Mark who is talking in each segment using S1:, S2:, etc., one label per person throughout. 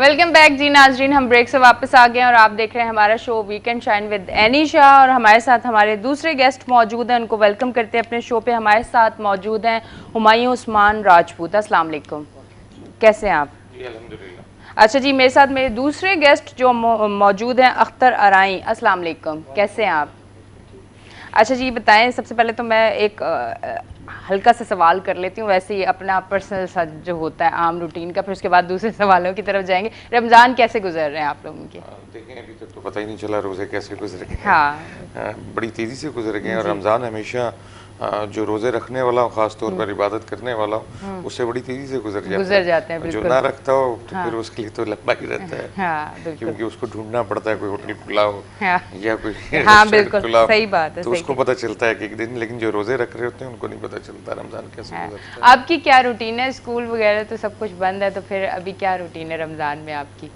S1: Welcome back जी नाजरीन, हम break से वापस आ गए हैं और आप देख रहे हैं हमारा show weekend shine with any Shah. और हमारे साथ हमारे दूसरे गेस्ट मौजूद हैं, उनको वेलकम करते हैं अपने शो पे। हमारे साथ मौजूद हैं हुमायूं उस्मान राजपूत। अस्सलाम वालेकुम, कैसे हैं आप?
S2: अल्हम्दुलिल्लाह।
S1: अच्छा जी, मेरे साथ मेरे दूसरे गेस्ट जो मौजूद हैं अख्तर अराई। अस्सलाम वालेकुम, कैसे हैं आप? अच्छा जी, बताएं, सबसे पहले तो मैं एक हल्का सा सवाल कर लेती हूँ, वैसे ही अपना पर्सनल सा जो होता है आम रूटीन का, फिर उसके बाद दूसरे सवालों की तरफ जाएंगे। रमज़ान कैसे गुजर रहे हैं आप लोगों के?
S2: देखें, अभी तक तो पता ही नहीं चला रोज़े कैसे गुजर गए हैं।
S1: हाँ
S2: बड़ी तेज़ी से गुजर गए हैं। और
S1: जी,
S2: रमज़ान हमेशा जो रोज़े रखने वाला हो, ख़ास तौर पर इबादत करने वाला हो, उससे बड़ी तेज़ी से गुजर जाता
S1: गुजर जाते हैं
S2: है। जो
S1: बिल्कुल।
S2: ना रखता हो तो
S1: हाँ
S2: फिर उसके लिए तो लंबा ही रहता है,
S1: हाँ बिल्कुल।
S2: क्योंकि उसको ढूंढना पड़ता है, कोई होटल खुला हो
S1: हाँ
S2: या कोई
S1: हाँ
S2: रेस्टोरेंट
S1: बिल्कुल,
S2: खुला हो,
S1: सही बात है,
S2: तो
S1: सही
S2: उसको
S1: है।
S2: पता चलता है कि एक दिन। लेकिन जो रोज़े रख रहे होते हैं उनको नहीं पता चलता रमज़ान कैसे
S1: हाँ,
S2: गुजरता है।
S1: आपकी क्या रूटीन है? स्कूल वगैरह तो सब कुछ बंद है, तो फिर अभी क्या रूटीन है रमज़ान में आपकी?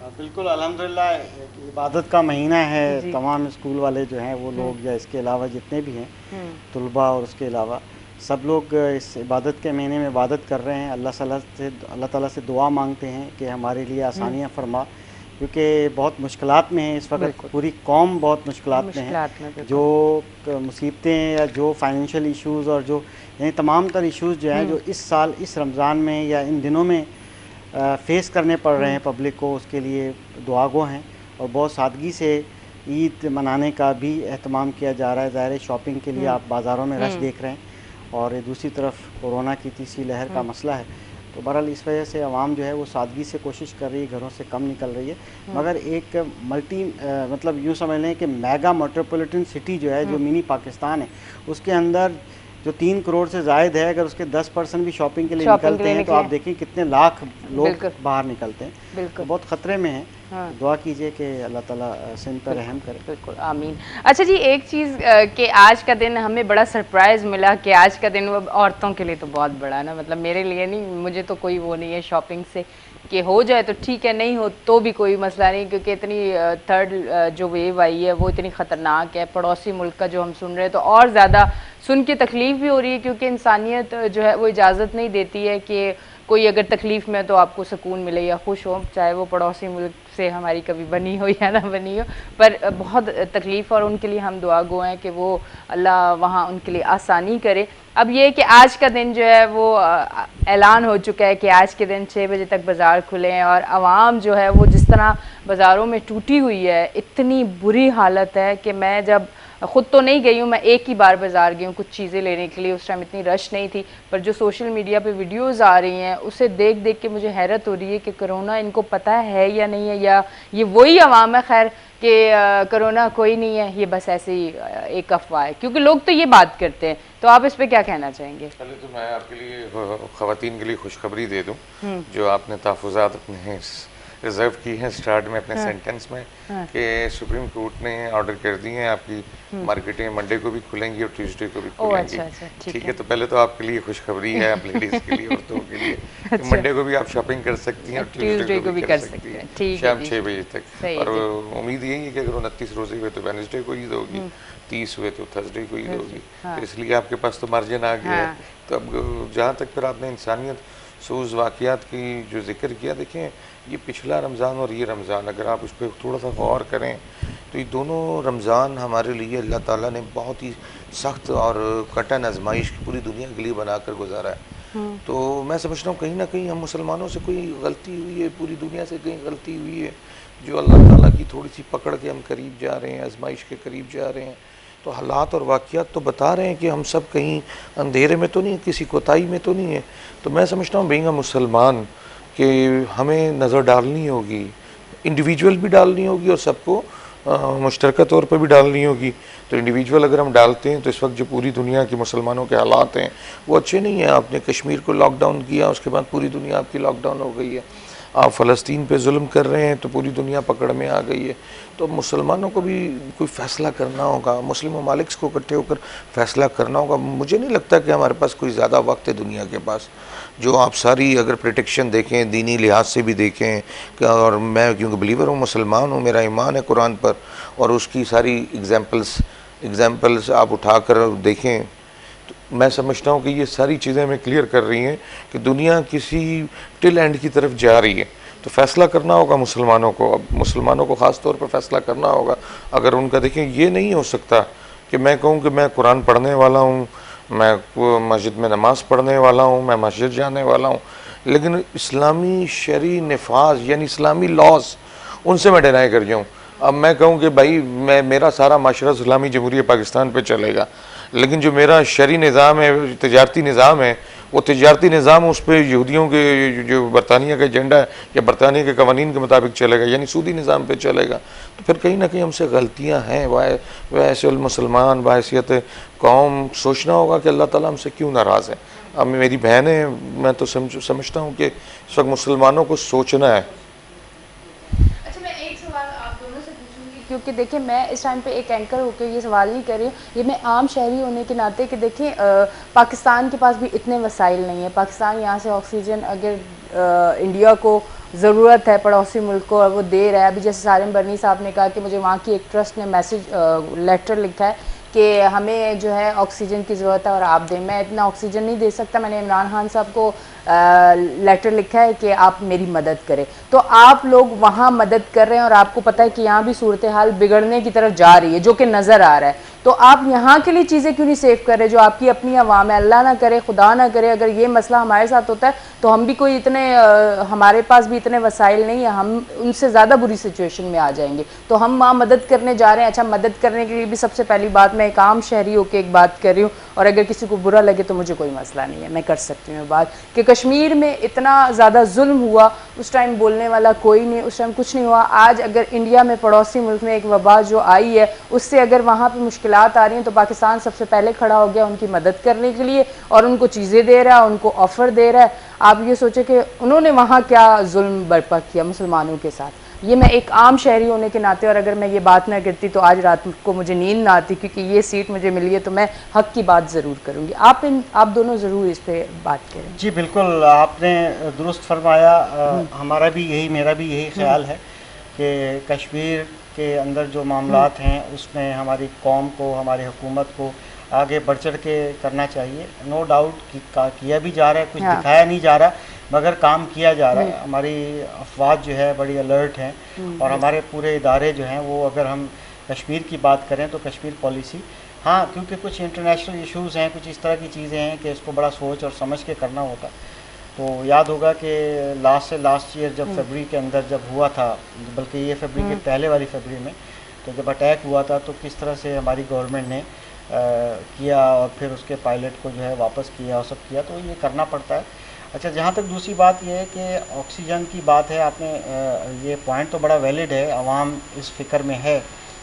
S3: बिल्कुल अल्हम्दुलिल्लाह, एक इबादत का महीना है।
S1: जी।
S3: तमाम स्कूल वाले जो हैं वो लोग या इसके अलावा जितने भी हैं
S1: हम्म
S3: तलबा और उसके अलावा सब लोग इस इबादत के महीने में इबादत कर रहे हैं। अल्लाह ताला से दुआ मांगते हैं कि हमारे लिए आसानियाँ फरमा, क्योंकि बहुत मुश्किलात में है इस वक्त।
S1: बिल्कुल।
S3: पूरी कौम बहुत मुश्किलात में है।
S1: मुश्किलात में बिल्कुल।
S3: जो मुसीबतें या जो फाइनेंशियल इश्यूज़ और जो यानी तमाम तर इश्यूज़ जो हैं जो इस साल इस रमज़ान में या इन दिनों में फेस करने पड़ रहे हैं पब्लिक को, उसके लिए दुआगो हैं। और बहुत सादगी से ईद मनाने का भी एहतमाम किया जा रहा है। ज़ाहिर है शॉपिंग के लिए आप बाज़ारों में रश देख रहे हैं, और दूसरी तरफ कोरोना की तीसरी लहर का मसला है। तो बहरहाल इस वजह से आवाम जो है वो सादगी से कोशिश कर रही है, घरों से कम निकल रही है। मगर एक मतलब यूँ समझ लें कि मेगा मेट्रोपॉलिटन सिटी जो है, जो मिनी पाकिस्तान है, उसके अंदर जो 3 करोड़ से ज़ायद है, अगर उसके 10% भी शॉपिंग के लिए निकलते हैं तो आप देखिए कितने लाख लोग बाहर निकलते हैं।
S1: बिल्कुल।
S3: तो बहुत ख़तरे में हैं।
S1: हाँ।
S3: दुआ कीजिए कि अल्लाह ताला सिंध पर रहम करे।
S1: बिल्कुल, आमीन। अच्छा जी, एक चीज़ कि आज का दिन हमें बड़ा सरप्राइज़ मिला कि आज का दिन वो औरतों के लिए तो बहुत बड़ा ना, मतलब मेरे लिए नहीं, मुझे तो कोई वो नहीं है शॉपिंग से, कि हो जाए तो ठीक है, नहीं हो तो भी कोई मसला नहीं, क्योंकि इतनी थर्ड जो वेव आई है वो इतनी ख़तरनाक है। पड़ोसी मुल्क का जो हम सुन रहे हैं तो और ज़्यादा सुन के तकलीफ़ भी हो रही है, क्योंकि इंसानियत जो है वो इजाज़त नहीं देती है कि कोई अगर तकलीफ़ में तो आपको सुकून मिले या खुश हो, चाहे वो पड़ोसी मुल्क से हमारी कभी बनी हो या ना बनी हो, पर बहुत तकलीफ़। और उनके लिए हम दुआ गो हैं कि वो अल्लाह वहाँ उनके लिए आसानी करे। अब ये कि आज का दिन जो है वो ऐलान हो चुका है कि आज के दिन 6 बजे तक बाज़ार खुले हैं, और आवाम जो है वो जिस तरह बाज़ारों में टूटी हुई है, इतनी बुरी हालत है कि मैं जब खुद तो नहीं गई हूँ, मैं एक ही बार बाज़ार गई हूँ कुछ चीज़ें लेने के लिए, उस टाइम इतनी रश नहीं थी, पर जो सोशल मीडिया पे वीडियोस आ रही हैं उसे देख देख के मुझे हैरत हो रही है कि कोरोना इनको पता है या नहीं है, या ये वही अवाम है खैर कि कोरोना कोई नहीं है, ये बस ऐसे ही एक अफवाह है, क्योंकि लोग तो ये बात करते हैं। तो आप इस पर क्या कहना चाहेंगे?
S2: पहले तो मैं आपके लिए ख़वातीन के लिए खुशखबरी दे दूं, जो आपने तहफ़्फ़ुज़ात अपने रिज़र्व की हैं स्टार्ट में अपने सेंटेंस में, कि सुप्रीम कोर्ट ने ऑर्डर कर दिए हैं आपकी मार्केटें मंडे को भी खुलेंगी और ट्यूसडे को भी खुलेंगी।
S1: अच्छा,
S2: ठीक है, तो पहले तो आपके लिए खुशखबरी है, आप लेडीज़ के लिए, औरतों के लिए, कि मंडे को भी आप शॉपिंग कर सकती हैं और ट्यूसडे को भी कर सकती हैं,
S1: ठीक है
S2: शाम
S1: जी।
S2: 6 बजे तक। और उम्मीद यही है कि अगर 29 रोज़े हुए तो वेडनेसडे को ईद होगी, 30 हुए तो थर्सडे को ईद होगी, तो इसलिए आपके पास तो मार्जिन आ गया है। तो अब जहाँ तक फिर आपने इंसानियत सूज़ वाक़यात की जो जिक्र किया, देखें ये पिछला रमज़ान और ये रमज़ान अगर आप उस पर थोड़ा सा गौर करें तो ये दोनों रमज़ान हमारे लिए अल्लाह ताला ने बहुत ही सख्त और कठिन आजमाइश पूरी दुनिया के लिए बनाकर गुजारा है। तो मैं समझता हूँ कहीं ना कहीं हम मुसलमानों से कोई गलती हुई है, पूरी दुनिया से कहीं गलती हुई है, जो अल्लाह ताला की थोड़ी सी पकड़ के हम करीब जा रहे हैं, आजमाइश के करीब जा रहे हैं। तो हालात और वाक़यात तो बता रहे हैं कि हम सब कहीं अंधेरे में तो नहीं, किसी कोताही में तो नहीं है। तो मैं समझता हूँ बीइंग अ मुसलमान कि हमें नज़र डालनी होगी, इंडिविजुअल भी डालनी होगी और सबको मुश्तरका तौर पर भी डालनी होगी। तो इंडिविजुअल अगर हम डालते हैं तो इस वक्त जो पूरी दुनिया के मुसलमानों के हालात हैं वो अच्छे नहीं हैं। आपने कश्मीर को लॉकडाउन किया, उसके बाद पूरी दुनिया आपकी लॉकडाउन हो गई है। आप फ़लस्तीन पे जुल्म कर रहे हैं तो पूरी दुनिया पकड़ में आ गई है। तो मुसलमानों को भी कोई फ़ैसला करना होगा, मुस्लिम ममालिक को इकट्ठे होकर फ़ैसला करना होगा। मुझे नहीं लगता कि हमारे पास कोई ज़्यादा वक्त है दुनिया के पास, जो आप सारी अगर प्रोटेक्शन देखें, दीनी लिहाज से भी देखें, और मैं क्योंकि बिलीवर हूँ, मुसलमान हूँ, मेरा ईमान है कुरान पर, और उसकी सारी एग्ज़ाम्पल्स आप उठाकर देखें तो मैं समझता हूँ कि ये सारी चीज़ें हमें क्लियर कर रही हैं कि दुनिया किसी टिल एंड की तरफ जा रही है। तो फैसला करना होगा मुसलमानों को। अब मुसलमानों को ख़ास तौर पर फैसला करना होगा। अगर उनका देखें, ये नहीं हो सकता कि मैं कहूँ कि मैं कुरान पढ़ने वाला हूँ, मैं मस्जिद में नमाज़ पढ़ने वाला हूँ, मैं मस्जिद जाने वाला हूँ, लेकिन इस्लामी शरी नफाज यानी इस्लामी लॉज उनसे मैं डिनाई कर जाऊँ। अब मैं कहूँ कि भाई मेरा सारा माशरा इस्लामी जमहूरियत पाकिस्तान पे चलेगा, लेकिन जो मेरा शरी निज़ाम है, तजारती निज़ाम है, वो तजारती निज़ाम उस पर यहूदियों के जो बरतानिया का एजेंडा है या बरतानिया के कवानीन के मुताबिक चलेगा, यानी सूदी निज़ाम पे चलेगा, तो फिर कहीं ना कहीं हमसे गलतियाँ हैं। वैसे मुसलमान बाहैसियत कौम सोचना होगा कि अल्लाह ताला हमसे क्यों नाराज़ है। अब मेरी बहन है, मैं तो समझता हूँ कि इस वक्त मुसलमानों को सोचना है।
S1: अच्छा, मैं एक सवाल आप दोनों से पूछूंगी, क्योंकि देखिए मैं इस टाइम पे एक एंकर होकर ये सवाल नहीं कर रही हूँ, ये मैं आम शहरी होने के नाते कि देखिए पाकिस्तान के पास भी इतने वसाइल नहीं है। पाकिस्तान यहाँ से ऑक्सीजन अगर इंडिया को ज़रूरत है, पड़ोसी मुल्क को, और वो दे रहा है। अभी जैसे सारिम बरनी साहब ने कहा कि मुझे वहाँ की एक ट्रस्ट ने लेटर लिखा है कि हमें जो है ऑक्सीजन की ज़रूरत है और आप दें। मैं इतना ऑक्सीजन नहीं दे सकता, मैंने इमरान खान साहब को लेटर लिखा है कि आप मेरी मदद करें। तो आप लोग वहाँ मदद कर रहे हैं और आपको पता है कि यहाँ भी सूरत हाल बिगड़ने की तरफ जा रही है, जो कि नज़र आ रहा है। तो आप यहाँ के लिए चीज़ें क्यों नहीं सेव कर रहे जो आपकी अपनी आवाम है? अल्लाह ना करे, खुदा ना करे, अगर ये मसला हमारे साथ होता है तो हम भी कोई इतने हमारे पास भी इतने वसाइल नहीं है, हम उनसे ज़्यादा बुरी सिचुएशन में आ जाएंगे। तो हम वहाँ मदद करने जा रहे हैं। अच्छा, मदद करने के लिए भी सबसे पहली बात, मैं एक आम शहरी होकर एक बात कर रही हूँ, और अगर किसी को बुरा लगे तो मुझे कोई मसला नहीं है, मैं कर सकती हूँ बात, कि कश्मीर में इतना ज़्यादा जुल्म हुआ, उस टाइम बोलने वाला कोई नहीं, उस टाइम कुछ नहीं हुआ। आज अगर इंडिया में पड़ोसी मुल्क में एक वबा जो आई है, उससे अगर वहाँ पर मुश्किलात आ रही हैं, तो पाकिस्तान सबसे पहले खड़ा हो गया उनकी मदद करने के लिए, और उनको चीज़ें दे रहा है, उनको ऑफ़र दे रहा है। आप ये सोचे कि उन्होंने वहाँ क्या जुल्म बर्पा किया मुसलमानों के साथ। ये मैं एक आम शहरी होने के नाते, और अगर मैं ये बात ना करती तो आज रात को मुझे नींद ना आती, क्योंकि ये सीट मुझे मिली है तो मैं हक की बात ज़रूर करूँगी। आप दोनों ज़रूर इस पर बात करें।
S3: जी बिल्कुल, आपने दुरुस्त फरमाया। हमारा भी यही, मेरा भी यही ख्याल है कि कश्मीर के अंदर जो मामलात हैं उसमें हमारी कौम को, हमारी हुकूमत को आगे बढ़ चढ़ के करना चाहिए। नो डाउट किया भी जा रहा है, कुछ दिखाया नहीं जा रहा, मगर काम किया जा रहा है। हमारी अफवाज जो है बड़ी अलर्ट हैं, और हमारे पूरे इदारे जो हैं वो, अगर हम कश्मीर की बात करें तो कश्मीर पॉलिसी, हाँ, क्योंकि कुछ इंटरनेशनल इश्यूज़ हैं, कुछ इस तरह की चीज़ें हैं कि इसको बड़ा सोच और समझ के करना होता। तो याद होगा कि लास्ट ईयर जब फरवरी के अंदर जब हुआ था, बल्कि ये फरवरी के पहले वाली फरवरी में, तो जब अटैक हुआ था तो किस तरह से हमारी गवर्नमेंट ने किया, और फिर उसके पायलट को जो है वापस किया और सब किया, तो ये करना पड़ता है। अच्छा, जहाँ तक दूसरी बात ये है कि ऑक्सीजन की बात है, आपने ये पॉइंट तो बड़ा वैलिड है। आवाम इस फिक्र में है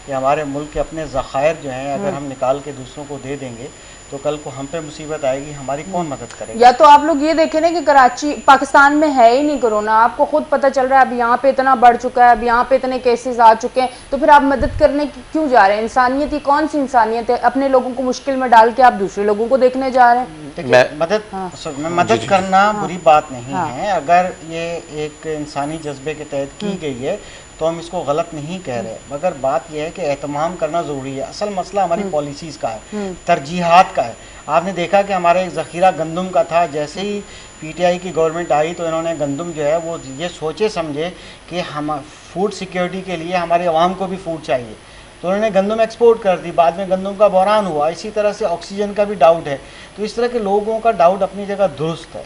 S3: कि हमारे मुल्क के अपने ज़खायर जो हैं अगर हम निकाल के दूसरों को दे देंगे तो कल को हम पे मुसीबत आएगी, हमारी कौन मदद करेगा?
S1: या तो आप लोग ये देखें ना कि कराची, पाकिस्तान में है ही नहीं कोरोना, आपको खुद पता चल रहा है, अब यहाँ पे इतना बढ़ चुका है, अब यहाँ पे इतने केसेस आ चुके हैं, तो फिर आप मदद करने क्यों जा रहे हैं? इंसानियत, ये कौन सी इंसानियत है? अपने लोगों को मुश्किल में डाल के आप दूसरे लोगों को देखने जा रहे हैं।
S3: मदद करना बुरी बात नहीं है, अगर ये एक इंसानी जज्बे के तहत की गई है तो हम इसको गलत नहीं कह रहे, मगर बात यह है कि एहतमाम करना ज़रूरी है। असल मसला हमारी पॉलिसीज़ का है, तरजीहात का है। आपने देखा कि हमारे ज़ख़ीरा गंदम का था, जैसे ही पीटीआई की गवर्नमेंट आई तो इन्होंने गंदम जो है वो ये सोचे समझे कि हम फूड सिक्योरिटी के लिए हमारे अवाम को भी फूड चाहिए, तो उन्होंने गंदम एक्सपोर्ट कर दी। बाद में गंदम का बहरान हुआ। इसी तरह से ऑक्सीजन का भी डाउट है। तो इस तरह के लोगों का डाउट अपनी जगह दुरुस्त है।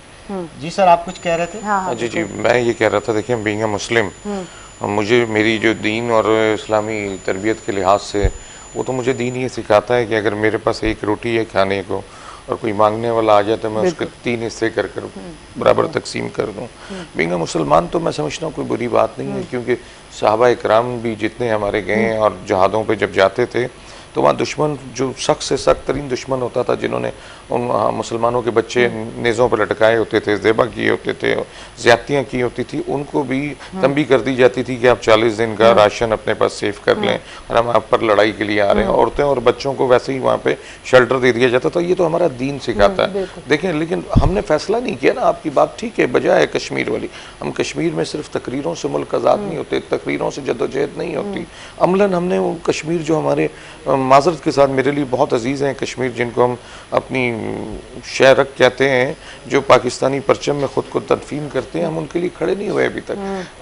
S3: जी सर, आप कुछ कह रहे थे?
S1: हाँ,
S2: जी, मैं ये कह रहा था, देखिए, बीइंग अ मुस्लिम, मुझे मेरी जो दीन और इस्लामी तरबियत के लिहाज से, वो तो मुझे दीन ये सिखाता है कि अगर मेरे पास एक रोटी है खाने को और कोई मांगने वाला आ जाए तो मैं उसके 3 हिस्से कर बराबर तकसीम कर दूँ। बीइंग अ मुसलमान तो मैं समझता हूँ कोई बुरी बात नहीं है, क्योंकि सहाबा इकराम भी जितने हमारे गए हैं और जहादों पे जब जाते थे तो वहाँ दुश्मन जो सख्त से सख्त तरीन दुश्मन होता था, जिन्होंने उन मुसलमानों के बच्चे नेज़ों पर लटकाए होते थे, ज़ेबा किए होते थे, ज़्यादतियाँ की होती थी, उनको भी तंबी कर दी जाती थी कि आप 40 दिन का राशन अपने पास सेव कर लें और हम आप पर लड़ाई के लिए आ रहे हैं। औरतें और बच्चों को वैसे ही वहाँ पे शेल्टर दे दिया जाता था। ये तो हमारा दीन सिखाता है। देखें, लेकिन हमने फैसला नहीं किया ना। आपकी बात ठीक है, बजाय है कश्मीर वाली। हम कश्मीर में सिर्फ तकरीरों से मुल्क आज़ाद नहीं होते, तकरीरों से जद्दोजहद नहीं होती। अमलन हमने वो कश्मीर जो हमारे माजरत के साथ मेरे लिए बहुत अजीज़ हैं कश्मीर, जिनको हम अपनी शहरक कहते हैं, जो पाकिस्तानी परचम में ख़ुद को तदफीन करते हैं, हम उनके लिए खड़े नहीं हुए अभी तक।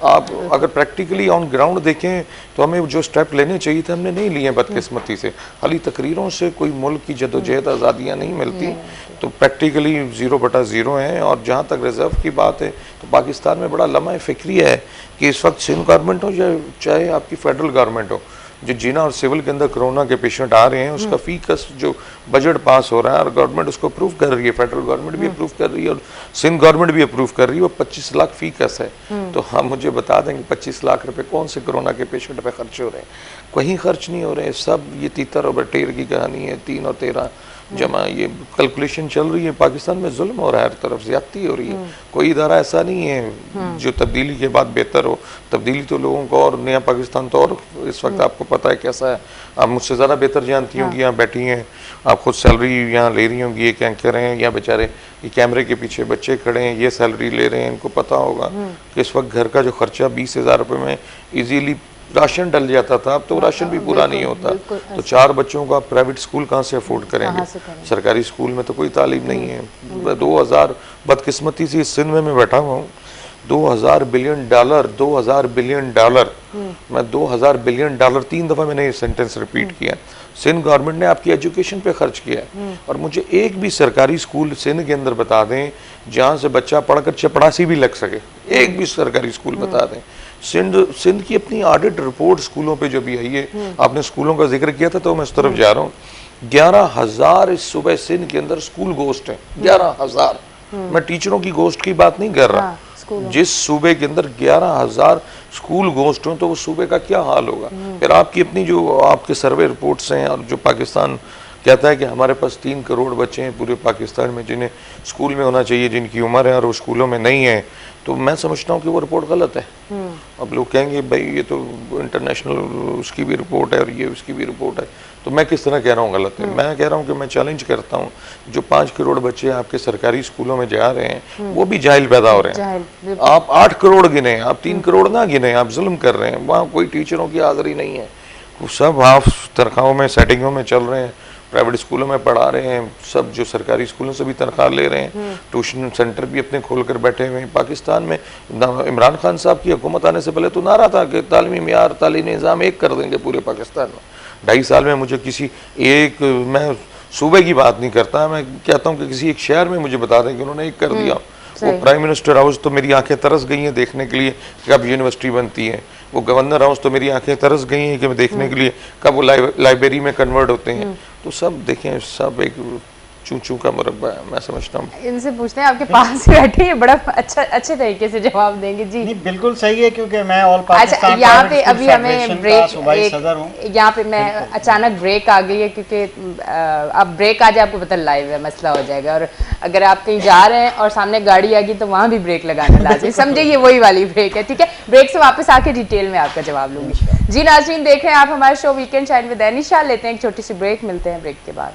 S2: आप अगर प्रैक्टिकली ऑन ग्राउंड देखें तो हमें जो स्टेप लेने चाहिए थे हमने नहीं लिए बदकिस्मती से। खाली तकरीरों से कोई मुल्क की जदोजहद आज़ादियाँ नहीं मिलती, तो प्रैक्टिकली 0/0 हैं। और जहाँ तक रिज़र्व की बात है तो पाकिस्तान में बड़ा लम्हा फ़िक्री है कि इस वक्त सिंध गवर्नमेंट हो या चाहे आपकी फेडरल गवर्नमेंट हो, जो जिना और सिविल के अंदर कोरोना के पेशेंट आ रहे हैं उसका फीकस जो बजट पास हो रहा है और गवर्नमेंट उसको अप्रूव कर रही है, फेडरल गवर्नमेंट भी अप्रूव कर रही है और सिंध गवर्नमेंट भी अप्रूव कर रही है, वो 25 लाख फीकस है। तो हम मुझे बता देंगे 25 लाख रुपए कौन से कोरोना के पेशेंट पे खर्च हो रहे हैं? कहीं खर्च नहीं हो रहे हैं। सब ये तीतर और बटेर की कहानी है। 3 और 13 जमा ये कैलकुलेशन चल रही है। पाकिस्तान में जुल्म हो रहा है, हर तरफ ज्यादती हो रही है। कोई इदारा ऐसा नहीं है जो तब्दीली के बाद बेहतर हो। तब्दीली तो लोगों को, और नया पाकिस्तान तो और इस वक्त आपको पता है कैसा है। आप मुझसे ज़्यादा बेहतर जानती होंगी, यहाँ बैठी हैं, आप खुद सैलरी यहाँ ले रही होंगी, एक एंकर हैं या बेचारे ये कैमरे के पीछे बच्चे खड़े हैं, ये सैलरी ले रहे हैं। इनको पता होगा कि इस वक्त घर का जो खर्चा 20,000 रुपये में ईजीली राशन डल जाता था, अब तो राशन भी पूरा नहीं होता। तो 4 बच्चों का प्राइवेट स्कूल कहाँ से अफोर्ड करेंगे? सरकारी स्कूल में तो कोई तालीम नहीं है। 2000 बदकिस्मती से इस सिंध में मैं बैठा हुआ हूँ, $2000 बिलियन, $2000 बिलियन। मैं $2000 बिलियन 3 दफ़ा मैंने ये सेंटेंस रिपीट किया। सिंध गवर्नमेंट ने आपकी एजुकेशन पे खर्च किया है। और मुझे एक भी सरकारी स्कूल सिंध के अंदर बता दें जहाँ से बच्चा पढ़कर चपड़ासी भी लग सके, एक भी सरकारी स्कूल बता दें। सिंध की अपनी ऑडिट रिपोर्ट स्कूलों पे जो भी आई है, आपने स्कूलों का जिक्र किया था तो मैं इस तरफ जा रहा हूँ। 11,000 इस सुबह सिंध के अंदर स्कूल गोश्त है। 11,000। मैं टीचरों की गोश्त की बात नहीं कर रहा। जिस सूबे के अंदर 11,000 स्कूल गोश्त हो तो वो सूबे का क्या हाल होगा? फिर आपकी अपनी जो आपके सर्वे रिपोर्ट्स हैं और जो पाकिस्तान कहता है कि हमारे पास 3 करोड़ बच्चे हैं पूरे पाकिस्तान में जिन्हें स्कूल में होना चाहिए, जिनकी उम्र है और वो स्कूलों में नहीं है, तो मैं समझता हूँ कि वो रिपोर्ट गलत है। अब लोग कहेंगे भाई ये तो इंटरनेशनल उसकी भी रिपोर्ट है और ये उसकी भी रिपोर्ट है, तो मैं किस तरह कह रहा हूँ गलत है? मैं कह रहा हूँ कि मैं चैलेंज करता हूँ, जो 5 करोड़ बच्चे आपके सरकारी स्कूलों में जा रहे हैं वो भी जाहिल पैदा हो रहे हैं। आप 8 करोड़ गिने, आप 3 करोड़ ना गिने, आप जुल्म कर रहे हैं। वहाँ कोई टीचरों की हाजिरी नहीं है, वो सब हाफ तनख्वाहों में, सेटिंगों में चल रहे हैं। प्राइवेट स्कूलों में पढ़ा रहे हैं, सब जो सरकारी स्कूलों से भी तनख्वाह ले रहे हैं। ट्यूशन सेंटर भी अपने खोल कर बैठे हुए हैं। पाकिस्तान में इमरान खान साहब की हुकूमत आने से पहले तो नारा था कि तालीमी मियार, तालीमी निज़ाम एक कर देंगे पूरे पाकिस्तान में। 2.5 साल में मुझे किसी एक, मैं सूबे की बात नहीं करता, मैं कहता हूँ कि किसी एक शहर में मुझे बता दें कि उन्होंने एक कर दिया। वो प्राइम मिनिस्टर हाउस तो मेरी आंखें तरस गई हैं देखने के लिए कि कब यूनिवर्सिटी बनती है। वो गवर्नर हाउस तो मेरी आंखें तरस गई हैं कि मैं देखने के लिए कब वो लाइब्रेरी में कन्वर्ट होते हैं। तो सब देखें, सब एक चूं का मुरब्बा है। मैं समझता हूँ
S1: इनसे पूछते हैं, आपके पास बैठे हैं, बड़ा अच्छे तरीके से जवाब देंगे जी।
S3: नहीं, बिल्कुल सही है, क्योंकि मैं ऑल पाकिस्तान
S1: अच्छा, यहाँ पे अभी हमें ब्रेक, यहाँ पे मैं अचानक ब्रेक आ गई है क्योंकि अब ब्रेक आ जाए, आपको पता लाइव है, मसला हो जाएगा। और अगर आप कहीं जा रहे हैं और सामने गाड़ी आ गई तो वहाँ भी ब्रेक लगाना लाजिम, समझे, ये वही वाली ब्रेक है। ठीक है, ब्रेक से वापस आके डिटेल में आपका जवाब लूंगी। जी नाज़रीन, देख रहे हैं आप हमारा show weekend shine with Anisha. लेते हैं एक छोटी सी ब्रेक, मिलते हैं ब्रेक के बाद।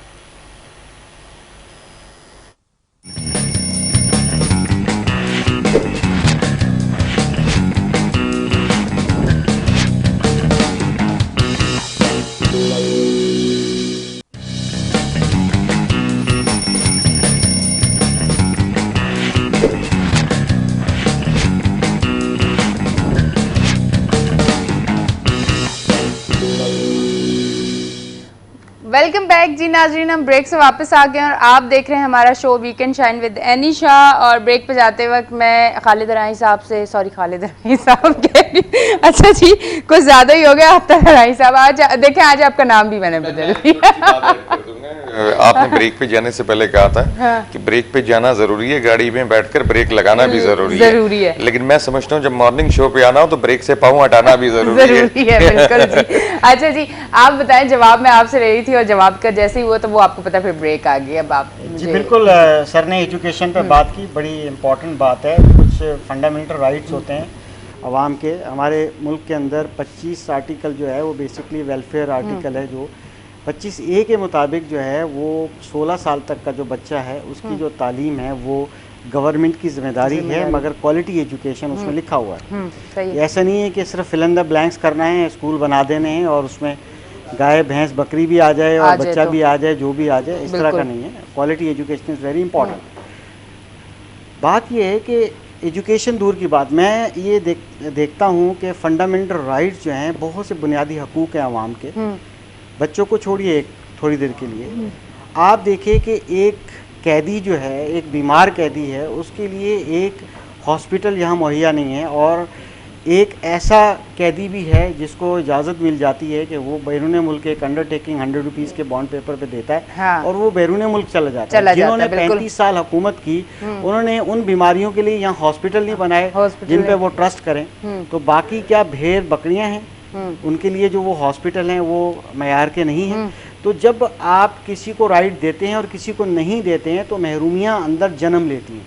S1: वेलकम बैक जी नाजरीन, हम ब्रेक से वापस आ गए और आप देख रहे हैं हमारा show weekend shine with Anisha. और ब्रेक पे जाते वक्त मैं खालिद राही साहब से, सॉरी खालिद राही साहब कह रही, अच्छा जी कुछ ज़्यादा ही हो गया। अख्तर राही साहब, आज देखें, आज आपका नाम भी मैंने बदल दिया।
S2: आपने ब्रेक पे जाने से पहले कहा था कि ब्रेक पे जाना जरूरी है, गाड़ी में बैठकर ब्रेक लगाना भी जरूरी है। लेकिन मैं समझता हूँ जब मॉर्निंग शो पे आना हो तो ब्रेक से पाँव हटाना भी जरूरी है।
S1: बिल्कुल जी। अच्छा जी, आप बताएं, जवाब मैं आपसे रही थी और जवाब का जैसे ही हुआ तो वो आपको पता, फिर ब्रेक आ गई। अब आप
S3: जी बिल्कुल, सर ने एजुकेशन पे बात की, बड़ी इम्पोर्टेंट बात है। कुछ फंडामेंटल राइट्स होते हैं अवाम के। हमारे मुल्क के अंदर 25 आर्टिकल जो है वो बेसिकली वेलफेयर आर्टिकल है, जो 25A के मुताबिक जो है वो 16 साल तक का जो बच्चा है उसकी जो तालीम है वो गवर्नमेंट की जिम्मेदारी है, मगर क्वालिटी एजुकेशन उसमें लिखा हुआ है। ऐसा नहीं है कि सिर्फ फिल इन द ब्लैंक्स करना है, स्कूल बना देने हैं और उसमें गाय भैंस बकरी भी आ जाए
S1: आ
S3: और
S1: जाए
S3: बच्चा
S1: तो।
S3: भी आ जाए, जो भी आ जाए, इस तरह का
S1: बिल्कुल।
S3: नहीं है। Quality education is very important. बात ये है कि एजुकेशन दूर की बात, मैं ये देखता हूँ कि फंडामेंटल राइट्स जो हैं, बहुत से बुनियादी हकूक़ हैं आवाम के, बच्चों को छोड़िए एक थोड़ी देर के लिए, आप देखिए कि एक कैदी जो है, एक बीमार कैदी है, उसके लिए एक हॉस्पिटल यहाँ मुहैया नहीं है, और एक ऐसा कैदी भी है जिसको इजाज़त मिल जाती है कि वो बैरून मुल्क एक अंडरटेकिंग 100 रुपीज़ के बॉन्ड पेपर पे देता है,
S1: हाँ।
S3: और वो बैरून मुल्क चला जाता है। जिन्होंने 35 साल हुकूमत की, उन्होंने उन बीमारियों के लिए यहाँ हॉस्पिटल नहीं बनाए जिन पे वो ट्रस्ट करें। तो बाकी क्या भेड़ बकरियाँ हैं, उनके लिए जो वो हॉस्पिटल हैं वो मयार के नहीं हैं। तो जब आप किसी को राइट देते हैं और किसी को नहीं देते हैं, तो महरूमियाँ अंदर जन्म लेती हैं,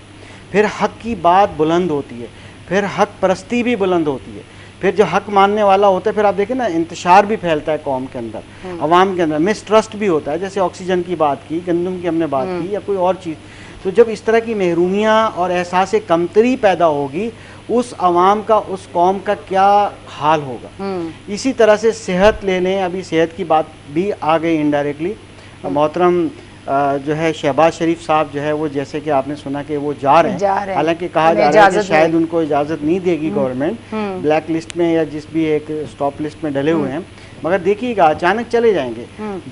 S3: फिर हक की बात बुलंद होती है, फिर हक परस्ती भी बुलंद होती है, फिर जो हक मानने वाला होता है, फिर आप देखें ना, इंतशार भी फैलता है कौम के अंदर, अवाम के अंदर, मिसट्रस्ट भी होता है। जैसे ऑक्सीजन की बात की, गंदम की हमने बात की, या कोई और चीज़। तो जब इस तरह की महरूमियाँ और एहसास कमतरी पैदा होगी, उस अवाम का, उस कौम का क्या हाल होगा। इसी तरह से सेहत ले लें, अभी सेहत की बात भी आ गई इनडायरेक्टली। मोहतरम जो है शहबाज शरीफ साहब जो है, वो जैसे कि आपने सुना कि वो जा रहे हैं, हालांकि कहा जा रहा है कि शायद उनको इजाज़त नहीं देगी गवर्नमेंट, ब्लैक लिस्ट में या जिस भी एक स्टॉप लिस्ट में डले हुए हैं, मगर देखिएगा अचानक चले जाएंगे।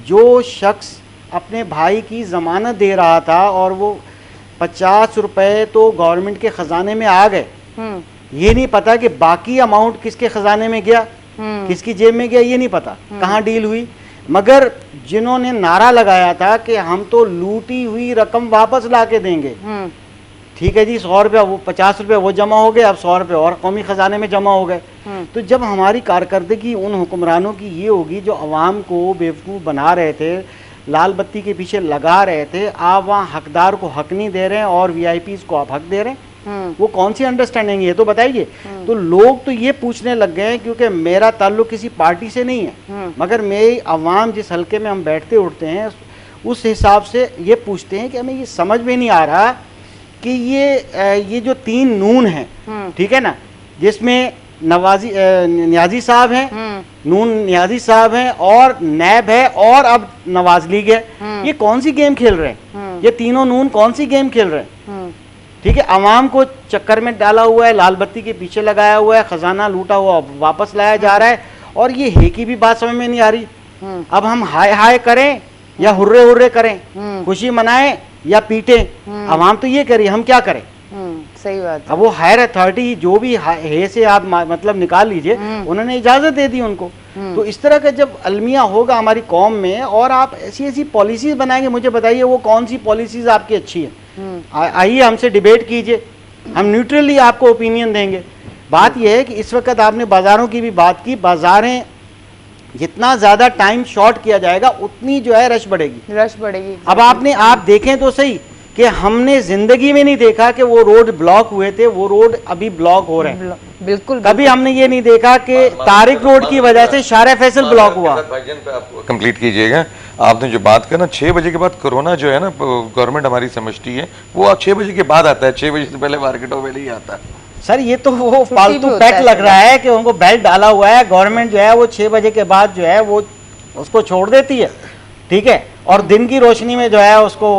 S3: जो शख्स अपने भाई की ज़मानत दे रहा था और वो 50 रुपये तो गवर्नमेंट के ख़जाने में आ गए, ये नहीं पता कि बाकी अमाउंट किसके ख़जाने में गया, किसकी जेब में गया, ये नहीं पता कहाँ डील हुई। मगर जिन्होंने नारा लगाया था कि हम तो लूटी हुई रकम वापस ला के देंगे, ठीक है जी, 100 रुपया, वो 50 रुपये वो जमा हो गए, अब 100 रुपये और कौमी ख़जाने में जमा हो गए। तो जब हमारी कारकर्दगी उन हुक्मरानों की ये होगी जो अवाम को बेवकूफ़ बना रहे थे, लाल बत्ती के पीछे लगा रहे थे, आप वहाँ हकदार को हक नहीं दे रहे हैं और VIPs को आप हक दे रहे हैं, वो कौन सी अंडरस्टैंडिंग है, ये तो बताइए। तो लोग तो ये पूछने लग गए हैं, क्योंकि मेरा ताल्लुक किसी पार्टी से नहीं है, मगर मेरी अवाम जिस हल्के में हम बैठते उठते हैं, उस हिसाब से ये पूछते हैं कि हमें ये समझ में नहीं आ रहा कि ये जो 3 नून हैं, ठीक है ना, जिसमें न्याजी साहब हैं, नून न्याजी साहब हैं, और नैब है, और अब नवाज लीग है, ये कौन सी गेम खेल रहे हैं? ये तीनों नून कौन सी गेम खेल रहे हैं? ठीक है, अवाम को चक्कर में डाला हुआ है, लाल बत्ती के पीछे लगाया हुआ है, खजाना लूटा हुआ वापस लाया जा रहा है, और ये है की भी बात समझ में नहीं आ रही। अब हम हाय हाय करें या हुर्रे हुर्रे करें, खुशी मनाएं या पीटें, अवाम तो ये करिए, हम क्या करें?
S1: सही बात।
S3: अब वो हायर अथॉरिटी जो भी है से आप मतलब निकाल लीजिए, उन्होंने इजाजत दे दी उनको। तो इस तरह का जब अलमिया होगा हमारी कौम में, और आप ऐसी ऐसी पॉलिसीज बनाएंगे, मुझे बताइए वो कौन सी पॉलिसीज आपकी अच्छी है? आइए हमसे डिबेट कीजिए, हम न्यूट्रली आपको ओपिनियन देंगे। बात यह है कि इस वक्त आपने बाज़ारों की भी बात की, बाज़ारें जितना ज़्यादा टाइम शॉर्ट किया जाएगा उतनी जो है रश बढ़ेगी। अब आप देखें तो सही कि हमने ज़िंदगी में नहीं देखा कि वो रोड ब्लॉक हुए थे, वो रोड अभी ब्लॉक हो रहे हैं।
S1: बिल्कुल।
S3: कभी हमने ये नहीं देखा कि तारिक रोड की वजह से शारे फैसल ब्लॉक हुआ।
S2: कंप्लीट कीजिएगा, आपने जो बात कहा ना, 6 बजे के बाद कोरोना जो है ना, गवर्नमेंट हमारी समझती है वो अब 6 बजे के बाद आता है, 6 बजे से पहले मार्केटों में नहीं आता।
S3: सर ये तो वो फालतू पैक लग रहा है कि उनको बेल्ट डाला हुआ है, गवर्नमेंट जो है वो 6 बजे के बाद जो है वो उसको छोड़ देती है, ठीक है, और दिन की रोशनी में जो है उसको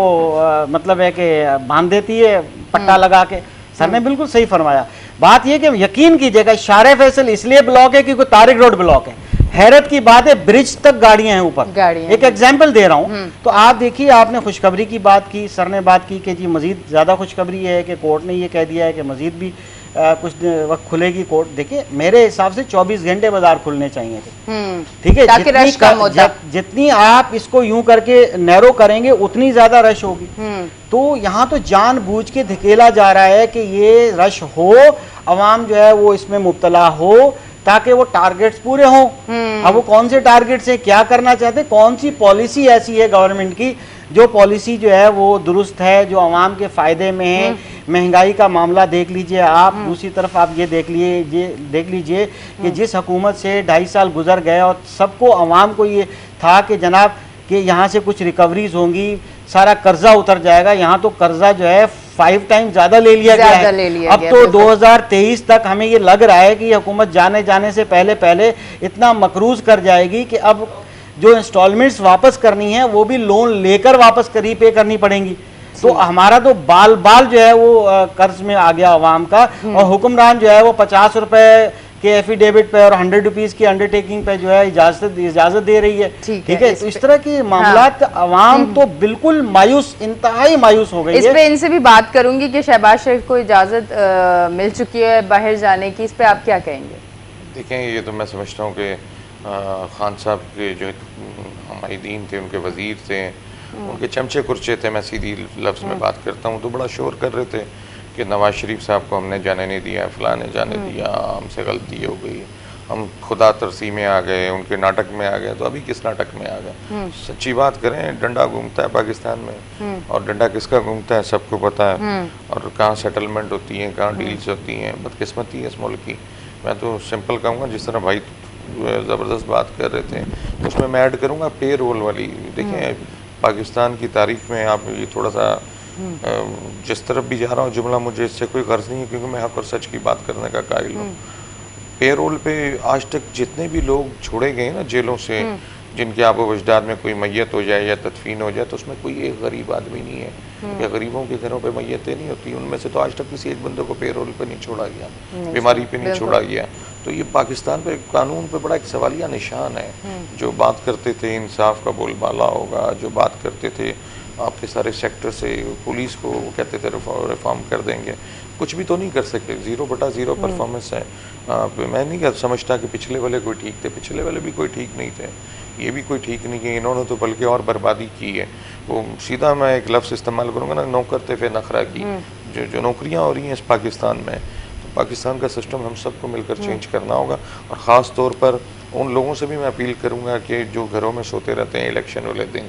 S3: मतलब है कि बांध देती है पट्टा लगा के। सर ने बिल्कुल सही फरमाया। बात यह कि यकीन कीजिएगा शारे फैसल इसलिए ब्लॉक है क्योंकि तारिक रोड ब्लॉक है। हैरत की बात है, ब्रिज तक गाड़ियां हैं ऊपर। एक एग्जाम्पल दे रहा हूं, तो आप देखिए, आपने खुशखबरी की बात की, सर ने बात की कि जी मजीद ज़्यादा खुशखबरी है कि कोर्ट ने ये कह दिया है कि मजीद भी कुछ वक्त खुलेगी कोर्ट। देखिए मेरे हिसाब से 24 घंटे बाजार खुलने चाहिए थे, ठीक है, जितनी आप इसको यूं करके नैरो करेंगे उतनी ज्यादा रश होगी। तो यहाँ तो जानबूझ के धकेला जा रहा है कि ये रश हो, अवाम जो है वो इसमें मुब्तला हो ताकि वो टारगेट्स पूरे हों। अब वो कौन से टारगेट्स हैं, क्या करना चाहते हैं, कौन सी पॉलिसी ऐसी है गवर्नमेंट की जो पॉलिसी जो है वो दुरुस्त है, जो अवाम के फ़ायदे में है। महंगाई का मामला देख लीजिए आप, दूसरी तरफ आप ये देख लीजिए कि जिस हुकूमत से 2.5 साल गुजर गए और सबको अवाम को ये था कि जनाब कि यहाँ से कुछ रिकवरीज होंगी, सारा कर्जा उतर जाएगा, यहाँ तो कर्जा जो है 5 टाइम्स ज़्यादा ले लिया गया है। अब तो 2023 तक हमें ये लग रहा है कि ये हुकूमत जाने से पहले इतना मकरूज कर जाएगी कि अब जो इंस्टॉलमेंट्स वापस करनी है वो भी लोन लेकर वापस पे करनी पड़ेंगी। तो हमारा तो बाल बाल जो है वो कर्ज में आ गया आवाम का, और हुक्मरान जो है वो 50 रुपए के एफिडेविट पे और 100 रुपीज की अंडरटेकिंग पे जो है इजाजत दे रही है। ठीक है, तो इस तरह की मामलात आवाम तो बिल्कुल मायूस, इंतहाई मायूस हो गई है।
S1: इस पे इनसे भी बात करूंगी कि शहबाज शरीफ को इजाजत मिल चुकी है बाहर जाने की, इस पे आप क्या कहेंगे?
S2: देखें, ये तो मैं समझता हूँ कि खान साहब के जो हमारे दीन थे, उनके वजीर थे, उनके चमचे कुर्चे थे, मैं सीधी लफ्ज़ में बात करता हूँ, तो बड़ा शोर कर रहे थे कि नवाज शरीफ साहब को हमने जाने नहीं दिया, फलां ने जाने दिया, हमसे गलती हो गई, हम खुदा तरसी में आ गए, उनके नाटक में आ गए। तो अभी किस नाटक में आ गए? सच्ची बात करें, डंडा घूमता है पाकिस्तान में, और डंडा किसका घूमता है सबको पता है, और कहाँ सेटलमेंट होती है, कहाँ डील्स होती हैं। बदकिस्मती है इस मुल्क की। मैं तो सिंपल कहूँगा, जिस तरह भाई ज़बरदस्त बात कर रहे थे, उसमें मैं ऐड करूँगा पे रोल वाली। देखें, पाकिस्तान की तारीख में आप ये थोड़ा सा जिस तरफ भी जा रहा हूँ जुमला, मुझे इससे कोई गर्ज नहीं है, क्योंकि मैं हक और सच की बात करने का कायल हूँ। पे रोल पे आज तक जितने भी लोग छोड़े गए ना जेलों से, जिनके आबो वजदाद में कोई मैयत हो जाए या तदफीन हो जाए, तो उसमें कोई एक गरीब आदमी नहीं है, या गरीबों के घरों पे मैयतें नहीं होती। उनमें से तो आज तक किसी एक बंदे को पे रोल पे नहीं छोड़ा गया, बीमारी पे नहीं छोड़ा गया। तो ये पाकिस्तान पे कानून पे बड़ा एक सवालिया निशान है। जो बात करते थे इंसाफ का बोलबाला होगा, जो बात करते थे आपके सारे सेक्टर से पुलिस को, वो कहते थे रिफॉर्म कर देंगे, कुछ भी तो नहीं कर सके। 0/0 परफॉर्मेंस है। मैं नहीं समझता कि पिछले वाले कोई ठीक थे, पिछले वाले भी कोई ठीक नहीं थे, ये भी कोई ठीक नहीं है। इन्होंने तो बल्कि और बर्बादी की है। वो सीधा मैं एक लफ्ज़ इस्तेमाल करूँगा ना, नौकरते फे नखरा की। जो नौकरियाँ हो रही हैं इस पाकिस्तान में, तो पाकिस्तान का सिस्टम हम सबको मिलकर चेंज करना होगा। और ख़ास तौर पर उन लोगों से भी मैं अपील करूंगा कि जो घरों में सोते रहते हैं इलेक्शन वाले दिन,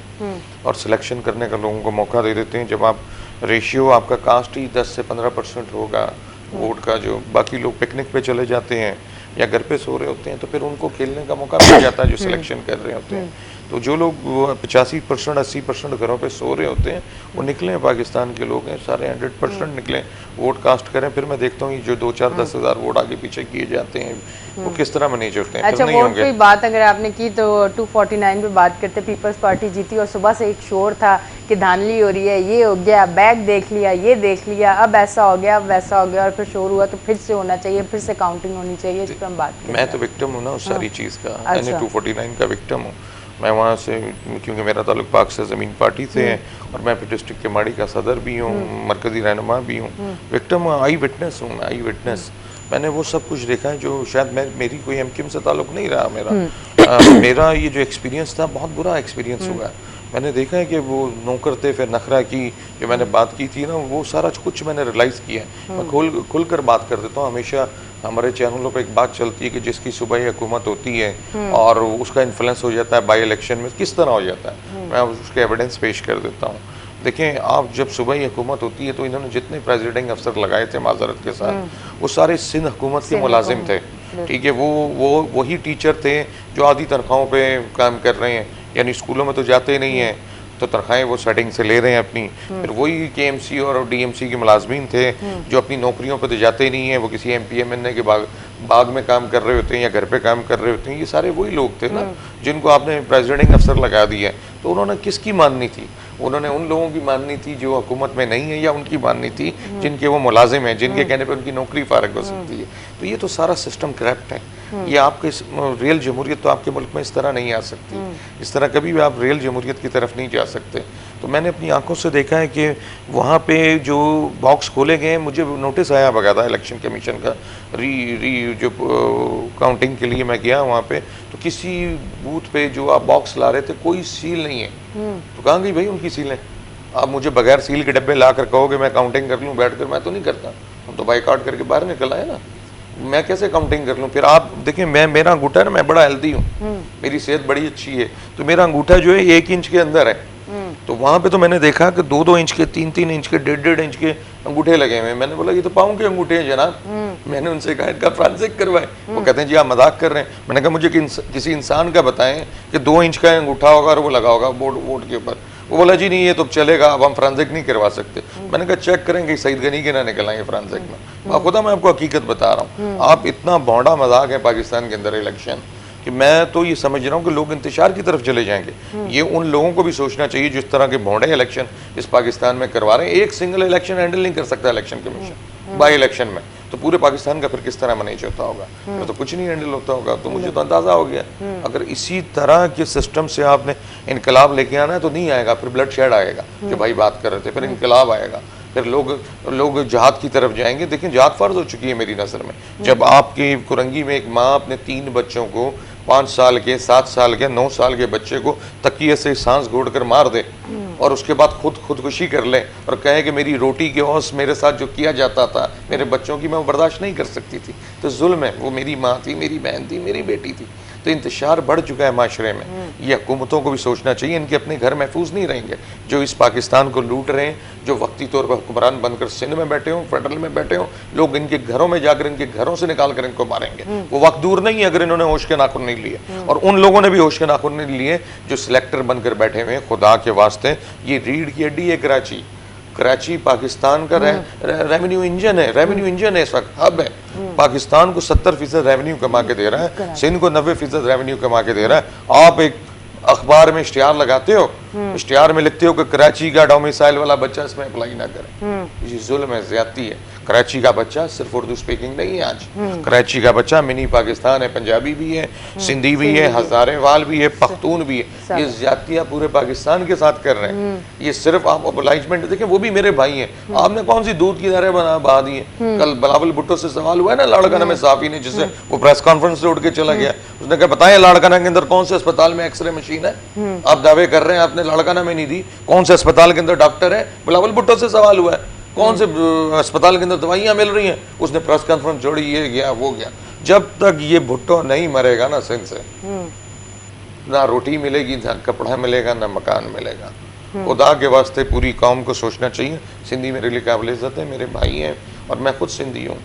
S2: और सिलेक्शन करने का लोगों को मौका दे देते हैं। जब आप रेशियो आपका कास्ट ही 10 से 15% होगा वोट का, जो बाकी लोग पिकनिक पे चले जाते हैं या घर पे सो रहे होते हैं, तो फिर उनको खेलने का मौका मिल जाता है जो सिलेक्शन कर रहे होते हैं। तो जो लोग 85% 80% घरों पे सो रहे होते हैं, वो निकलें, पाकिस्तान के लोग हैं सारे, 100% निकलें, वोट कास्ट करें। फिर मैं देखता हूँ जो 2-4-10 हज़ार वोट आगे पीछे किए जाते हैं, वो किस तरह मैनेज होते हैं।
S1: अच्छा, वोट की बात अगर आपने की तो 249 पे बात करते, पीपल्स पार्टी जीती, और सुबह से एक शोर था कि धांधली हो रही है, ये हो गया, बैग देख लिया, ये देख लिया, अब ऐसा हो गया, अब वैसा हो गया, और फिर शोर हुआ तो फिर से होना चाहिए, फिर से काउंटिंग होनी चाहिए। इस पर हम बात करें।
S2: मैं तो विक्टिम हूँ ना उस सारी चीज़ का। मैंने 249 का विक्टिम हूँ। मैं वहाँ से, क्योंकि मेरा ताल्लुक पाक से ज़मीन पार्टी से है, और मैं फिर डिस्ट्रिक्ट के माड़ी का सदर भी हूँ, मरकज़ी रहनुमा भी हूँ, विक्टिम आई विटनेस हूँ मैं, आई विटनेस। मैंने वो सब कुछ देखा है जो शायद मेरी कोई एमक्यूएम से ताल्लुक नहीं रहा मेरा। मेरा ये जो एक्सपीरियंस था, बहुत बुरा एक्सपीरियंस हुआ है। मैंने देखा है कि वो नौकरते फिर नखरा की जो मैंने बात की थी ना, वो सारा कुछ मैंने रियलाइज़ किया है। मैं खुल कर बात कर देता हूँ। हमेशा हमारे चैनलों पे एक बात चलती है कि जिसकी सुबह हुकूमत होती है और उसका इन्फ्लुएंस हो जाता है बाई इलेक्शन में, किस तरह हो जाता है, मैं उसके एविडेंस पेश कर देता हूँ। देखें, आप जब सुबह हुकूमत होती है तो इन्होंने जितने प्रेसिडेंटिंग अफसर लगाए थे माजरत के साथ, वो सारे सिंध हुकूमत के मुलाजिम थे। ठीक है, वो वही टीचर थे जो आधी तनख्वाहों पे काम कर रहे हैं, यानी स्कूलों में तो जाते नहीं हैं, तो तनख्वाहें वो सेटिंग से ले रहे हैं अपनी। फिर वही KMC और DMC के मुलाजमीन थे जो अपनी नौकरियों पर तो जाते नहीं हैं, वो किसी MP MNA के बाग में काम कर रहे होते हैं या घर पे काम कर रहे होते हैं। ये सारे वही लोग थे ना जिनको आपने प्रेसिडेंटिंग अफसर लगा दिया। तो उन्होंने किसकी माननी थी? उन्होंने उन लोगों की माननी थी जो हुकूमत में नहीं है, या उनकी माननी थी जिनके वो मुलाजिम हैं, जिनके कहने पर उनकी नौकरी फारग हो सकती है। तो ये तो सारा सिस्टम करप्ट है। ये आपके रियल जमहूरियत तो आपके मुल्क में इस तरह नहीं आ सकती। इस तरह कभी भी आप रियल जमहूरियत की तरफ नहीं जा सकते। तो मैंने अपनी आंखों से देखा है कि वहाँ पे जो बॉक्स खोले गए, मुझे नोटिस आया बकायदा इलेक्शन कमीशन का, जो काउंटिंग के लिए मैं गया वहाँ पे, तो किसी बूथ पे जो आप बॉक्स ला रहे थे कोई सील नहीं है। तो कहाँ गई भाई उनकी सीलें? आप मुझे बगैर सील के डब्बे ला कर कहोगे मैं काउंटिंग कर लूँ बैठ कर, मैं तो नहीं करता। हम तो बाइकआउट करके बाहर निकल आए ना, मैं कैसे काउंटिंग कर लूँ? फिर आप देखिए, मेरा अंगूठा है ना, मैं बड़ा हेल्दी हूँ, मेरी सेहत बड़ी अच्छी है, तो मेरा अंगूठा जो है 1 इंच के अंदर है। तो वहाँ पे तो मैंने देखा कि 2-2 इंच के, 3-3 इंच के, 1.5 इंच के अंगूठे लगे हुए। मैंने बोला ये तो पाँव के अंगूठे हैं जनाब। मैंने उनसे कहा इनका फॉरेंसिक करवाएं। वो कहते हैं जी आप मजाक कर रहे हैं। मैंने कहा मुझे किसी इंसान का बताएं कि 2 इंच का अंगूठा होगा और वो लगा होगा बोर्ड के ऊपर। वो बोला जी नहीं ये तो चलेगा, अब हम फॉरेंसिक नहीं करवा सकते। मैंने कहा चेक करेंगे सईद गनी के ना निकल आएंगे फॉरेंसिक में। खुदा मैं आपको हकीकत बता रहा हूँ। आप इतना भौंडा मजाक है पाकिस्तान के अंदर इलेक्शन, कि मैं तो ये समझ रहा हूँ कि लोग इंतशार की तरफ चले जाएंगे। ये उन लोगों को भी सोचना चाहिए जिस तरह के भोंडे इलेक्शन इस पाकिस्तान में करवा रहे हैं। एक सिंगल इलेक्शन हैंडल नहीं कर सकता इलेक्शन कमीशन बाई इलेक्शन में, तो पूरे पाकिस्तान का फिर किस तरह मैनेज होता होगा? तो कुछ नहीं हैंडल होता होगा। तो मुझे तो अंदाजा हो गया, अगर इसी तरह के सिस्टम से आपने इनकलाब लेके आना है तो नहीं आएगा, फिर ब्लड शेड आएगा जो भाई बात कर रहे थे, फिर इनकलाब आएगा, फिर लोग जिहाद की तरफ जाएंगे। देखिए जिहाद फर्ज हो चुकी है मेरी नज़र में। जब आपकी कुरंगी में एक माँ अपने 3 बच्चों को, 5 साल के, 7 साल के, 9 साल के बच्चे को तकिए से सांस घोट कर मार दे और उसके बाद खुदकुशी कर ले और कहे कि मेरी रोटी के औस मेरे साथ जो किया जाता था मेरे बच्चों की, मैं वो बर्दाश्त नहीं कर सकती थी, तो जुल्म है। वो मेरी माँ थी, मेरी बहन थी, मेरी बेटी थी। तो इंतशार बढ़ चुका है माशरे में। ये हुकूमतों को भी सोचना चाहिए, इनके अपने घर महफूज नहीं रहेंगे। जो इस पाकिस्तान को लूट रहे हैं, जो वक्ती तौर पर हुक्मरान बनकर सिंध में बैठे हों, फेडरल में बैठे हों, लोग इनके घरों में जाकर इनके घरों से निकाल कर इनको मारेंगे। वो वक्त दूर नहीं है अगर इन्होंने होश के नाखून नहीं लिए, और उन लोगों ने भी होश के नाखून नहीं लिए जो सिलेक्टर बनकर बैठे हुए हैं। खुदा के वास्ते ये रीढ़ की हड्डी है कराची पाकिस्तान का रेवेन्यू इंजन है, रेवेन्यू इंजन है, इस वक्त हब है। पाकिस्तान को 70% रेवेन्यू कमा के दे रहा है, सिंध को 90% रेवेन्यू कमा के दे रहा है। आप एक अखबार में इश्तिहार लगाते हो, इश्तिहार में लिखते हो कि कराची का डोमिसाइल वाला बच्चा इसमें अप्लाई ना करे। ये जुल्म है, ज्यादती है। कराची का बच्चा सिर्फ उर्दू स्पीकिंग नहीं है आज, कराची का बच्चा मिनी पाकिस्तान है, पंजाबी भी है, सिंधी भी है, हजारेवाल भी है, पख्तून भी है। ये ज्यादतियां पूरे पाकिस्तान के साथ कर रहे हैं। ये सिर्फ आप ओबलाइजमेंट देखें, वो भी मेरे भाई हैं। आपने कौन सी दूध की धारे बहा दी है? कल बिलावल भुट्टो से सवाल हुआ है ना लाड़काना में, साफी ने, जिससे वो प्रेस कॉन्फ्रेंस से उठ के चला गया, उसने कहा बताएं लाड़काना के अंदर कौन से अस्पताल में एक्सरे मशीन है? आप दावे कर रहे हैं आपने लाड़काना में नहीं दी, कौन से अस्पताल के अंदर डॉक्टर है? बिलावल भुट्टो से सवाल हुआ है, कौन से अस्पताल के अंदर दवाइयां मिल रही हैं? उसने प्रेस कॉन्फ्रेंस जोड़ी, ये गया वो गया। जब तक ये भुट्टो नहीं मरेगा ना सिंध से, ना रोटी मिलेगी, ना कपड़ा मिलेगा, ना मकान मिलेगा। खुदा के वास्ते पूरी कौम को सोचना चाहिए। सिंधी मेरे लिए काबिल इज़्ज़त है, मेरे भाई हैं और मैं खुद सिंधी हूँ।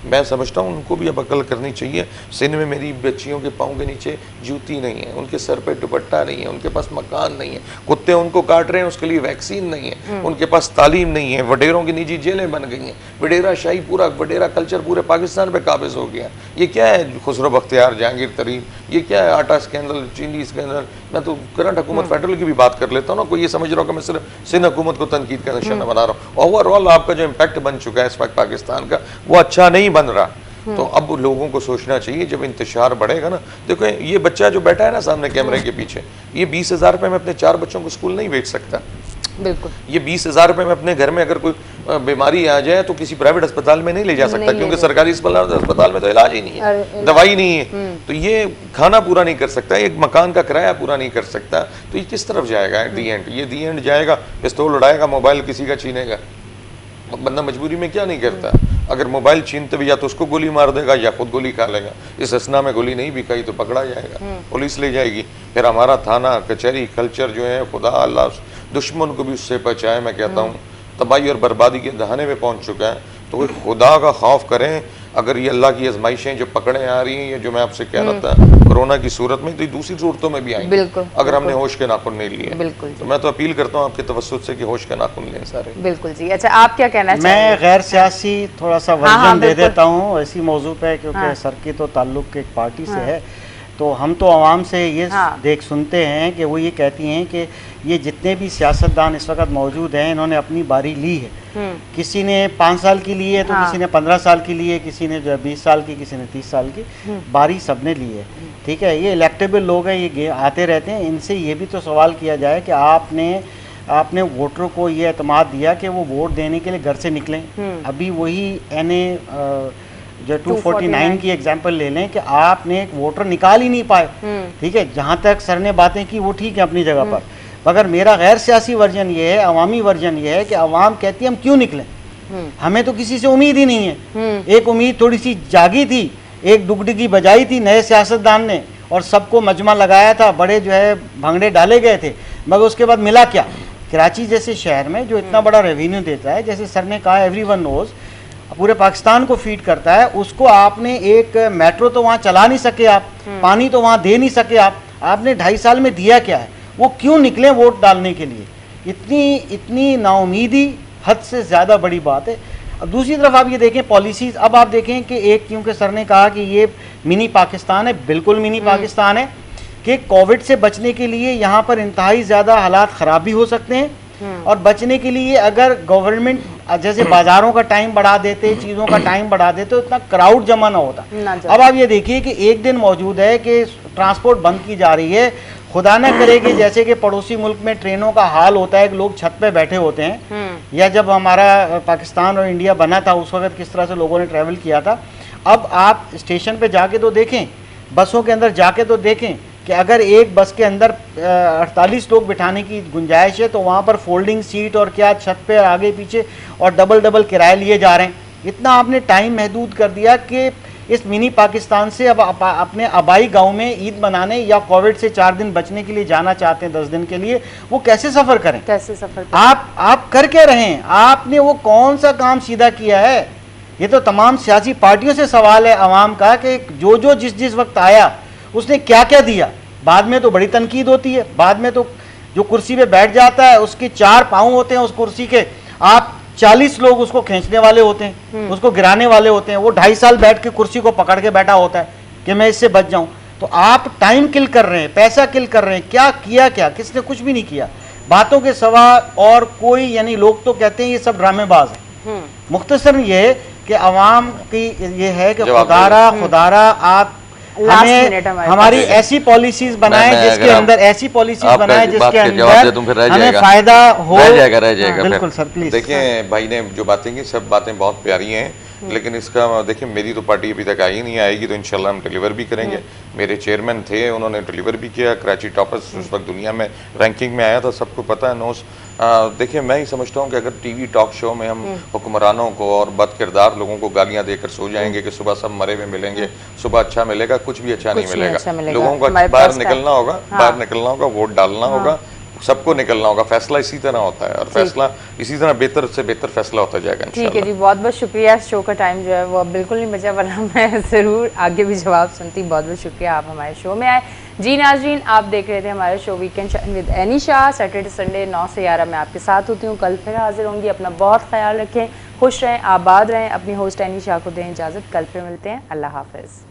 S2: मैं समझता हूँ उनको भी अब अकल करनी चाहिए। सिंध में मेरी बच्चियों के पाँव के नीचे जूती नहीं है, उनके सर पे दुपट्टा नहीं है, उनके पास मकान नहीं है, कुत्ते उनको काट रहे हैं उसके लिए वैक्सीन नहीं है, उनके पास तालीम नहीं है, वडेरों की निजी जेलें बन गई हैं, वडेरा शाही पूरा वडेरा कल्चर पूरे पाकिस्तान पे काबिज हो गया। ये क्या है खुसरो बख्तियार, जहांगीर तरीन, ये क्या है आटा स्कैंडल, चीनी स्कैंडल। मैं तो करंट हुकूमत फेडरल की भी बात कर लेता हूँ ना, कोई ये समझ रहा हूँ कि मैं सिर्फ सिंध हुकूमत को तनकीद का निशाना बना रहा हूँ। ओवरऑल आपका जो इम्पैक्ट बन चुका है इस वक्त पाकिस्तान का, वो अच्छा नहीं बन रहा। तो अब लोगों को सोचना चाहिए, जब इंतशार बढ़ेगा ना, देखो ये बच्चा जो बैठा है ना सामने कैमरे के पीछे, ये 20,000 रुपये में अपने 4 बच्चों को स्कूल नहीं भेज सकता।
S1: बिल्कुल। ये
S2: 20,000 रुपये में अपने घर में अगर कोई बीमारी आ जाए तो किसी प्राइवेट अस्पताल में नहीं ले जा सकता, क्योंकि सरकारी अस्पताल में तो इलाज ही नहीं है, दवाई नहीं है। तो ये खाना पूरा नहीं कर सकता, एक मकान का किराया पूरा नहीं कर सकता। तो ये किस तरफ जाएगा दी एंड? ये दी एंड जाएगा, पिस्तौल उड़ाएगा, मोबाइल किसी का छीनेगा। बंदा मजबूरी में क्या नहीं करता? अगर मोबाइल छीनते भी या तो उसको गोली मार देगा या खुद गोली खा लेगा। इस असना में गोली नहीं भी खाई तो पकड़ा जाएगा, पुलिस ले जाएगी। फिर हमारा थाना कचहरी कल्चर जो है, खुदा अल्लाह दुश्मन को भी उससे बचाए। मैं कहता हूँ तबाही और बर्बादी के दहाने में पहुंच चुका है। तो वो खुदा का खौफ करें। अगर ये अल्लाह की आजमाइशें जो पकड़े आ रही हैं, ये जो मैं आपसे कह रहा था कोरोना की सूरत में, तो दूसरी सूरतों में भी आएंगी अगर हमने होश के नाखून नहीं लिए।
S1: बिल्कुल।
S2: तो मैं तो अपील करता हूँ आपके तवस्सुत से कि होश के नाखून लें सारे।
S1: बिल्कुल जी। अच्छा, आप क्या कहना चाहिए?
S3: मैं गैर सियासी थोड़ा सा वर्जन दे देता हूँ इसी मौजू पे, क्योंकि सर की तो ताल्लुक एक पार्टी से है। तो हम तो आवाम से ये देख सुनते हैं कि वो ये कहती हैं कि ये जितने भी सियासतदान इस वक्त मौजूद हैं, इन्होंने अपनी बारी ली है। किसी ने 5 साल की ली है, तो किसी ने 15 साल की ली है, किसी ने जो है 20 साल की, किसी ने 30 साल की, बारी सबने ली है। ठीक है, ये इलेक्टेबल लोग हैं, ये आते रहते हैं। इनसे ये भी तो सवाल किया जाए कि आपने वोटरों को ये एतमाद दिया कि वो वोट देने के लिए घर से निकलें। अभी वही NA जो 249 की एग्जांपल ले लें कि आपने एक वोटर निकाल ही नहीं पाए। ठीक है, जहाँ तक सर ने बातें की वो ठीक है अपनी जगह पर, मगर मेरा गैर सियासी वर्जन ये है, अवामी वर्जन ये है कि अवाम कहती है हम क्यों निकलें, हमें तो किसी से उम्मीद ही नहीं है। एक उम्मीद थोड़ी सी जागी थी, एक डुगडुगी बजाई थी नए सियासतदान ने और सबको मजमा लगाया था, बड़े जो है भंगड़े डाले गए थे, मगर उसके बाद मिला क्या? कराची जैसे शहर में जो इतना बड़ा रेवेन्यू देता है, जैसे सर ने कहा एवरीवन नोज, पूरे पाकिस्तान को फीड करता है, उसको आपने एक मेट्रो तो वहाँ चला नहीं सके आप, पानी तो वहाँ दे नहीं सके आपने 2.5 साल में दिया क्या है? वो क्यों निकले वोट डालने के लिए? इतनी नाउमीदी हद से ज़्यादा बड़ी बात है। अब दूसरी तरफ आप ये देखें पॉलिसीज, अब आप देखें कि एक, क्योंकि सर ने कहा कि ये मिनी पाकिस्तान है, बिल्कुल मिनी पाकिस्तान है, कि कोविड से बचने के लिए यहाँ पर इंतहाई ज़्यादा हालात ख़राब भी हो सकते हैं, और बचने के लिए अगर गवर्नमेंट जैसे बाज़ारों का टाइम बढ़ा देते, चीज़ों का टाइम बढ़ा देते, तो इतना क्राउड जमा ना होता। अब आप ये देखिए कि एक दिन मौजूद है कि ट्रांसपोर्ट बंद की जा रही है, खुदा न करे कि जैसे कि पड़ोसी मुल्क में ट्रेनों का हाल होता है कि लोग छत पे बैठे होते हैं, या जब हमारा पाकिस्तान और इंडिया बना था उस वक्त किस तरह से लोगों ने ट्रैवल किया था। अब आप स्टेशन पे जाके तो देखें, बसों के अंदर जाके तो देखें कि अगर एक बस के अंदर 48 लोग बिठाने की गुंजाइश है तो वहाँ पर फोल्डिंग सीट और क्या छत पे आगे पीछे और डबल डबल किराए लिए जा रहे हैं। इतना आपने टाइम महदूद कर दिया कि इस मिनी पाकिस्तान से अब अपने आबाई गांव में ईद मनाने या कोविड से 4 दिन बचने के लिए जाना चाहते हैं 10 दिन के लिए, वो कैसे सफ़र करें,
S1: कैसे सफ़र करें?
S3: आप कर क्या रहे हैं? आपने वो कौन सा काम सीधा किया है? ये तो तमाम सियासी पार्टियों से सवाल है आवाम का कि जो जो जिस वक्त आया उसने क्या क्या दिया। बाद में तो बड़ी तनकीद होती है, बाद में तो जो कुर्सी पे बैठ जाता है उसके 4 पाँव होते हैं उस कुर्सी के, आप 40 लोग उसको खींचने वाले होते हैं, उसको गिराने वाले होते हैं। वो 2.5 साल बैठ के कुर्सी को पकड़ के बैठा होता है कि मैं इससे बच जाऊं। तो आप टाइम किल कर रहे हैं, पैसा किल कर रहे हैं। क्या किया? क्या किसने? कुछ भी नहीं किया, बातों के सिवा और कोई, यानी लोग तो कहते हैं ये सब ड्रामेबाज है। मुख्तसर ये है कि आवाम की ये है कि खुदारा आप हमें हमारी ऐसी पॉलिसीज बनाएं जिसके अंदर ऐसी पॉलिसीज बनाएं जिसके अंदर हमें फायदा हो।
S2: रह जाएगा।
S3: बिल्कुल सर, प्लीज।
S2: देखिए भाई ने जो बातें की सब बातें बहुत प्यारी हैं, लेकिन इसका देखिए मेरी तो पार्टी अभी तक आई नहीं, आएगी तो इंशाल्लाह हम डिलीवर भी करेंगे। मेरे चेयरमैन थे, उन्होंने डिलीवर भी किया। कराची टॉपर्स उस वक्त दुनिया में रैंकिंग में आया था, सबको पता है। नोस देखिए मैं ही समझता हूँ कि अगर टीवी टॉक शो में हम हुक्मरानों को और बद किरदार लोगों को गालियां देकर सो जाएंगे कि सुबह सब मरे हुए मिलेंगे, सुबह अच्छा मिलेगा, कुछ भी अच्छा नहीं मिलेगा। लोगों को बाहर निकलना होगा, बाहर निकलना होगा, वोट डालना होगा, सबको निकलना होगा। फैसला इसी तरह होता है और फैसला इसी तरह बेहतर से बेहतर फैसला होता जाएगा।
S1: ठीक है जी, बहुत बहुत शुक्रिया। शो का टाइम जो है वो अब बिल्कुल नहीं बचा, वरना मैं ज़रूर आगे भी जवाब सुनती। बहुत बहुत शुक्रिया आप हमारे शो में आए। जी नाज़रीन, आप देख रहे थे हमारे show weekend with Anisha. Saturday Sunday 9 से 11 मैं आपके साथ होती हूँ। कल फिर हाजिर होंगी। अपना बहुत ख्याल रखें, खुश रहें, आबाद रहें। अपनी होस्ट एनिशा को दें इजाज़त। कल फिर मिलते हैं। अल्लाह हाफ़िज़।